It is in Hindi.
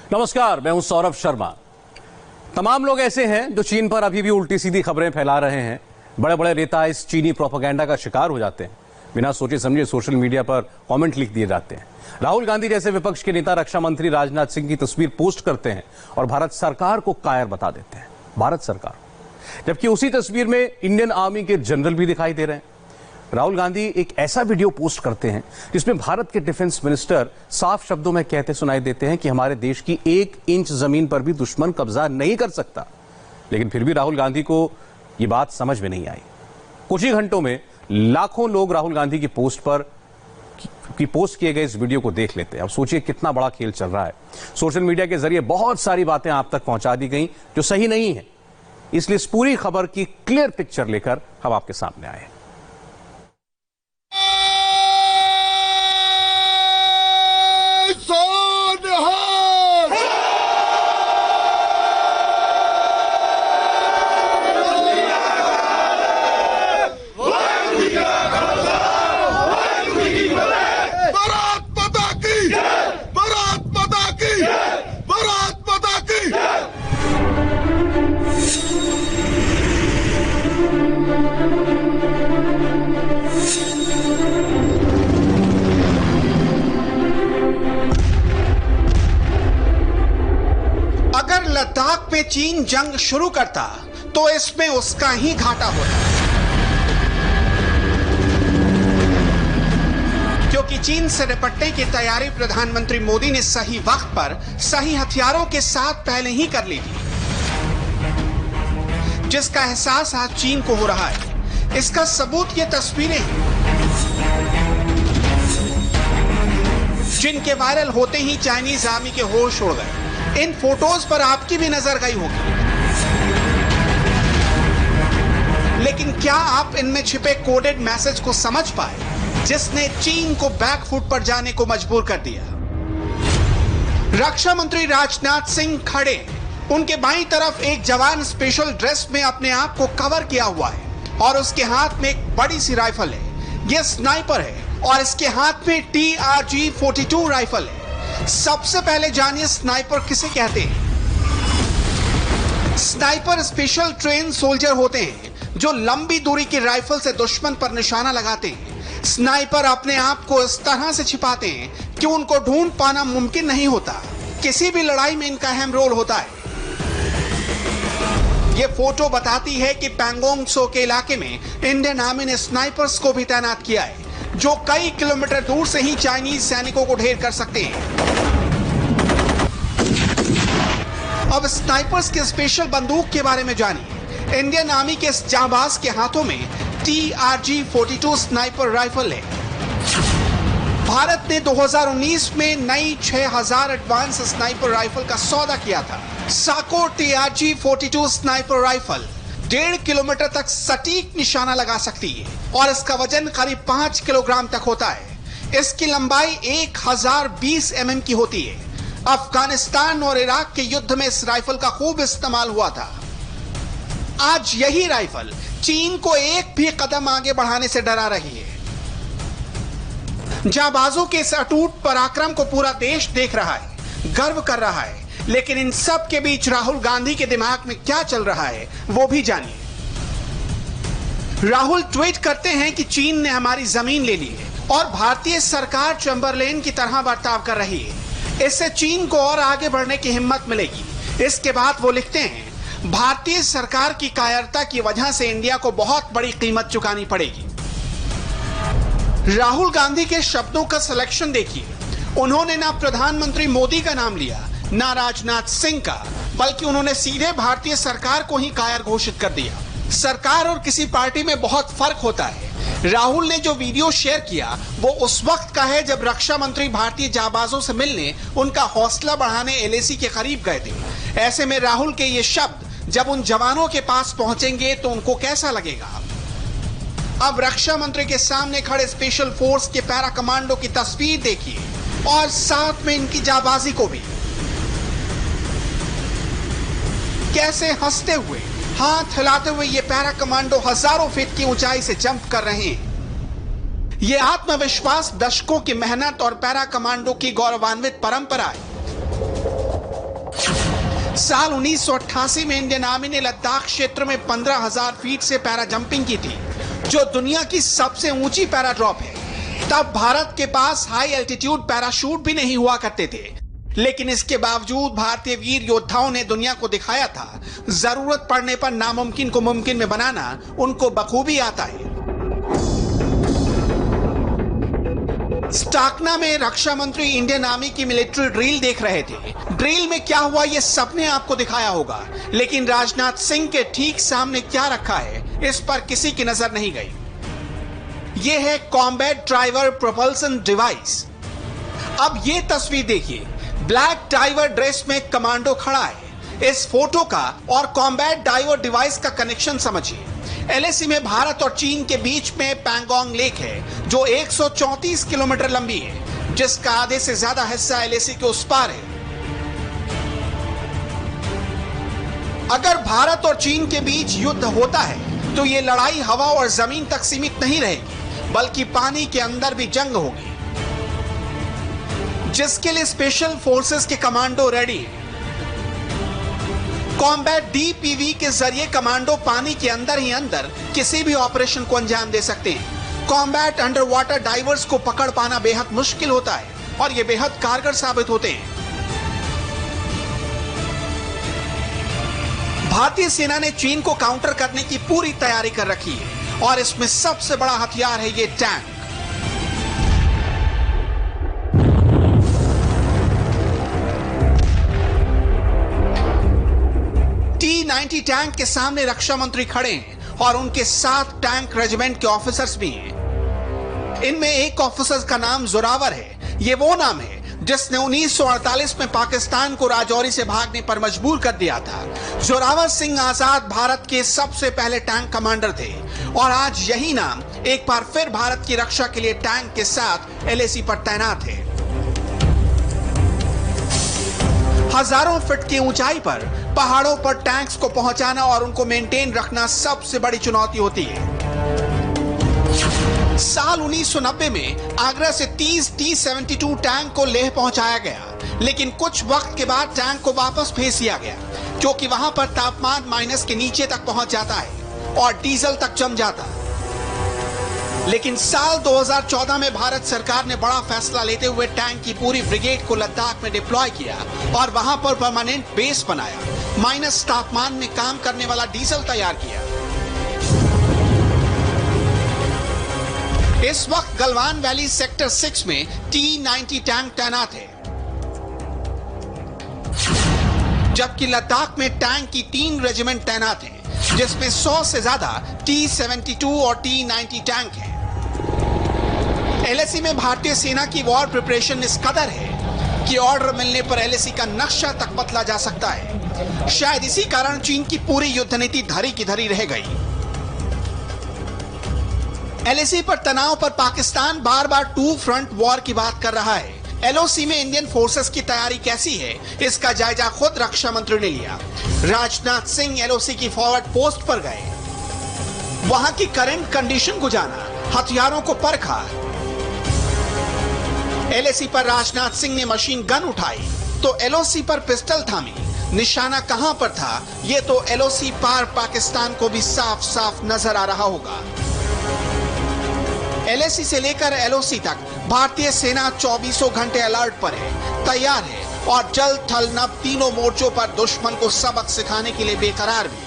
नमस्कार, मैं हूं सौरभ शर्मा। तमाम लोग ऐसे हैं जो चीन पर अभी भी उल्टी सीधी खबरें फैला रहे हैं। बड़े बड़े नेता इस चीनी प्रोपेगेंडा का शिकार हो जाते हैं। बिना सोचे समझे सोशल मीडिया पर कमेंट लिख दिए जाते हैं। राहुल गांधी जैसे विपक्ष के नेता रक्षा मंत्री राजनाथ सिंह की तस्वीर पोस्ट करते हैं और भारत सरकार को कायर बता देते हैं। भारत सरकार, जबकि उसी तस्वीर में इंडियन आर्मी के जनरल भी दिखाई दे रहे हैं। राहुल गांधी एक ऐसा वीडियो पोस्ट करते हैं जिसमें भारत के डिफेंस मिनिस्टर साफ शब्दों में कहते सुनाई देते हैं कि हमारे देश की 1 इंच जमीन पर भी दुश्मन कब्जा नहीं कर सकता। लेकिन फिर भी राहुल गांधी को यह बात समझ में नहीं आई। कुछ ही घंटों में लाखों लोग राहुल गांधी की पोस्ट किए गए इस वीडियो को देख लेते हैं। अब सोचिए कितना बड़ा खेल चल रहा है। सोशल मीडिया के जरिए बहुत सारी बातें आप तक पहुंचा दी गई जो सही नहीं है। इसलिए इस पूरी खबर की क्लियर पिक्चर लेकर हम आपके सामने आए। अगर लद्दाख में चीन जंग शुरू करता तो इसमें उसका ही घाटा होता, क्योंकि चीन से निपटने की तैयारी प्रधानमंत्री मोदी ने सही वक्त पर सही हथियारों के साथ पहले ही कर ली थी, जिसका एहसास आज चीन को हो रहा है। इसका सबूत ये तस्वीरें हैं, जिनके वायरल होते ही चाइनीज आर्मी के होश उड़ गए। इन फोटोज पर आपकी भी नजर गई होगी, लेकिन क्या आप इनमें छिपे कोडेड मैसेज को समझ पाए जिसने चीन को बैकफुट पर जाने को मजबूर कर दिया? रक्षा मंत्री राजनाथ सिंह खड़े, उनके बाईं तरफ एक जवान स्पेशल ड्रेस में अपने आप को कवर किया हुआ है और उसके हाथ में एक बड़ी सी राइफल है। यह स्नाइपर है और इसके हाथ में TRG-42 राइफल है। सबसे पहले जानिए स्नाइपर किसे कहते हैं। स्नाइपर स्पेशल ट्रेन सोल्जर होते हैं जो लंबी दूरी की राइफल से दुश्मन पर निशाना लगाते हैं। स्नाइपर अपने आप को इस तरह से छिपाते हैं कि उनको ढूंढ पाना मुमकिन नहीं होता। किसी भी लड़ाई में इनका अहम रोल होता है। यह फोटो बताती है कि पैंगोंग त्सो के इलाके में इंडियन आर्मी ने स्नाइपर्स को भी तैनात किया है जो कई किलोमीटर दूर से ही चाइनीज सैनिकों को ढेर कर सकते हैं। अब स्नाइपर्स के स्पेशल बंदूक के बारे में जानिए। इंडियन आर्मी के इस जांबाज के हाथों में TRG-42 स्नाइपर राइफल है। भारत ने 2019 में नई 6000 एडवांस स्नाइपर राइफल का सौदा किया था। साको TRG-42 स्नाइपर राइफल 1.5 किलोमीटर तक सटीक निशाना लगा सकती है और इसका वजन करीब 5 किलोग्राम तक होता है। इसकी लंबाई 1020 mm की होती है। अफगानिस्तान और इराक के युद्ध में इस राइफल का खूब इस्तेमाल हुआ था। आज यही राइफल चीन को एक भी कदम आगे बढ़ाने से डरा रही है। जांबाजों के इस अटूट पराक्रम को पूरा देश देख रहा है, गर्व कर रहा है। लेकिन इन सब के बीच राहुल गांधी के दिमाग में क्या चल रहा है वो भी जानिए। राहुल ट्वीट करते हैं कि चीन ने हमारी जमीन ले ली है और भारतीय सरकार चैंबरलेन की तरह बर्ताव कर रही है। इससे चीन को और आगे बढ़ने की हिम्मत मिलेगी। इसके बाद वो लिखते हैं, भारतीय सरकार की कायरता की वजह से इंडिया को बहुत बड़ी कीमत चुकानी पड़ेगी। राहुल गांधी के शब्दों का सिलेक्शन देखिए। उन्होंने ना प्रधानमंत्री मोदी का नाम लिया, ना राजनाथ सिंह का, बल्कि उन्होंने सीधे भारतीय सरकार को ही कायर घोषित कर दिया। सरकार और किसी पार्टी में बहुत फर्क होता है। राहुल ने जो वीडियो शेयर किया वो उस वक्त का है जब रक्षा मंत्री भारतीय जांबाजों से मिलने, उनका हौसला बढ़ाने LAC के करीब गए थे। ऐसे में राहुल के ये शब्द जब उन जवानों के पास पहुंचेंगे तो उनको कैसा लगेगा? अब रक्षा मंत्री के सामने खड़े स्पेशल फोर्स के पैरा कमांडो की तस्वीर देखिए और साथ में इनकी जांबाजी को भी। कैसे हंसते हुए, हाथ हिलाते हुए ये पैरा कमांडो हजारों फीट की ऊंचाई से जंप कर रहे हैं। ये आत्मविश्वास दशकों की मेहनत और पैरा कमांडो की गौरवान्वित परंपरा है। साल 1988 में इंडियन आर्मी ने लद्दाख क्षेत्र में 15,000 फीट से पैरा जंपिंग की थी, जो दुनिया की सबसे ऊंची पैरा ड्रॉप है। तब भारत के पास हाई एल्टीट्यूड पैराशूट भी नहीं हुआ करते थे, लेकिन इसके बावजूद भारतीय वीर योद्धाओं ने दुनिया को दिखाया था, जरूरत पड़ने पर नामुमकिन को मुमकिन में बनाना उनको बखूबी आता है। स्टाकना में रक्षा मंत्री इंडियन आर्मी की मिलिट्री ड्रिल देख रहे थे। ड्रिल में क्या हुआ ये सबने आपको दिखाया होगा, लेकिन राजनाथ सिंह के ठीक सामने क्या रखा है इस पर किसी की नजर नहीं गई। यह है कॉम्बैट ड्राइवर प्रोपल्सन डिवाइस। अब ये तस्वीर देखिए, ब्लैक डाइवर ड्रेस में कमांडो खड़ा है। इस फोटो का और कॉम्बैट डाइवर डिवाइस का कनेक्शन समझिए। एलएसी में भारत और चीन के बीच में पैंगोंग लेक है, जो 134 किलोमीटर लंबी है, जिसका आधे से ज्यादा हिस्सा एलएसी के उस पार है। अगर भारत और चीन के बीच युद्ध होता है तो ये लड़ाई हवा और जमीन तक सीमित नहीं रहेगी, बल्कि पानी के अंदर भी जंग होगी, जिसके लिए स्पेशल फोर्सेस के कमांडो रेडी हैं। कॉम्बैट डीपीवी के जरिए कमांडो पानी के अंदर ही अंदर किसी भी ऑपरेशन को अंजाम दे सकते हैं। कॉम्बैट अंडर वाटर डाइवर्स को पकड़ पाना बेहद मुश्किल होता है और ये बेहद कारगर साबित होते हैं। भारतीय सेना ने चीन को काउंटर करने की पूरी तैयारी कर रखी है और इसमें सबसे बड़ा हथियार है ये टैंक। T-90 टैंक के सामने रक्षा मंत्री खड़े हैं और उनके साथ टैंक रेजिमेंट के ऑफिसर्स भी हैं। इनमें एक ऑफिसर का नाम जोरावर है। ये वो नाम है जिसने 1948 में पाकिस्तान को राजौरी से भागने पर मजबूर कर दिया था। जोरावर सिंह आजाद भारत के सबसे पहले टैंक कमांडर थे और आज यही नाम एक बार फिर भारत की रक्षा के लिए टैंक के साथ एलएसी पर तैनात है। हजारों फीट की ऊंचाई पर पहाड़ों पर टैंक्स को पहुंचाना और उनको मेंटेन रखना सबसे बड़ी चुनौती होती है। साल 1990 में आगरा से 30 T-72 टैंक को लेह पहुंचाया गया, लेकिन कुछ वक्त के बाद टैंक को वापस भेज दिया गया, क्योंकि वहां पर तापमान माइनस के नीचे तक पहुंच जाता है और डीजल तक जम जाता है। लेकिन साल 2014 में भारत सरकार ने बड़ा फैसला लेते हुए टैंक की पूरी ब्रिगेड को लद्दाख में डिप्लॉय किया और वहां पर परमानेंट बेस बनाया, माइनस तापमान में काम करने वाला डीजल तैयार किया। इस वक्त गलवान वैली सेक्टर 6 में T-90 टैंक तैनात है, जबकि लद्दाख में टैंक की 3 रेजिमेंट तैनात हैं, जिसमें 100 से ज्यादा T-72 और T-90 टैंक हैं। एलएसी में भारतीय सेना की वॉर प्रिपरेशन इस कदर है कि ऑर्डर मिलने पर एलएसी का नक्शा तक बदला जा सकता है। शायद इसी कारण चीन की पूरी युद्ध नीति धरी की धरी रह गई। एलएसी पर तनाव पर पाकिस्तान बार बार 2 फ्रंट वॉर की बात कर रहा है। एलओसी में इंडियन फोर्सेस की तैयारी कैसी है, इसका जायजा खुद रक्षा मंत्री ने लिया। राजनाथ सिंह एलओसी की फॉरवर्ड पोस्ट पर गए, वहां की करंट कंडीशन को जाना, हथियारों को परखा। एलएसी पर राजनाथ सिंह ने मशीन गन उठाई तो एलओसी पर पिस्टल थामी। निशाना कहां पर था, यह तो एलओसी पार पाकिस्तान को भी साफ साफ नजर आ रहा होगा। एलएसी से लेकर एलओसी तक भारतीय सेना 24 घंटे अलर्ट पर है, तैयार है और जल थल नभ तीनों मोर्चों पर दुश्मन को सबक सिखाने के लिए बेकरार भी।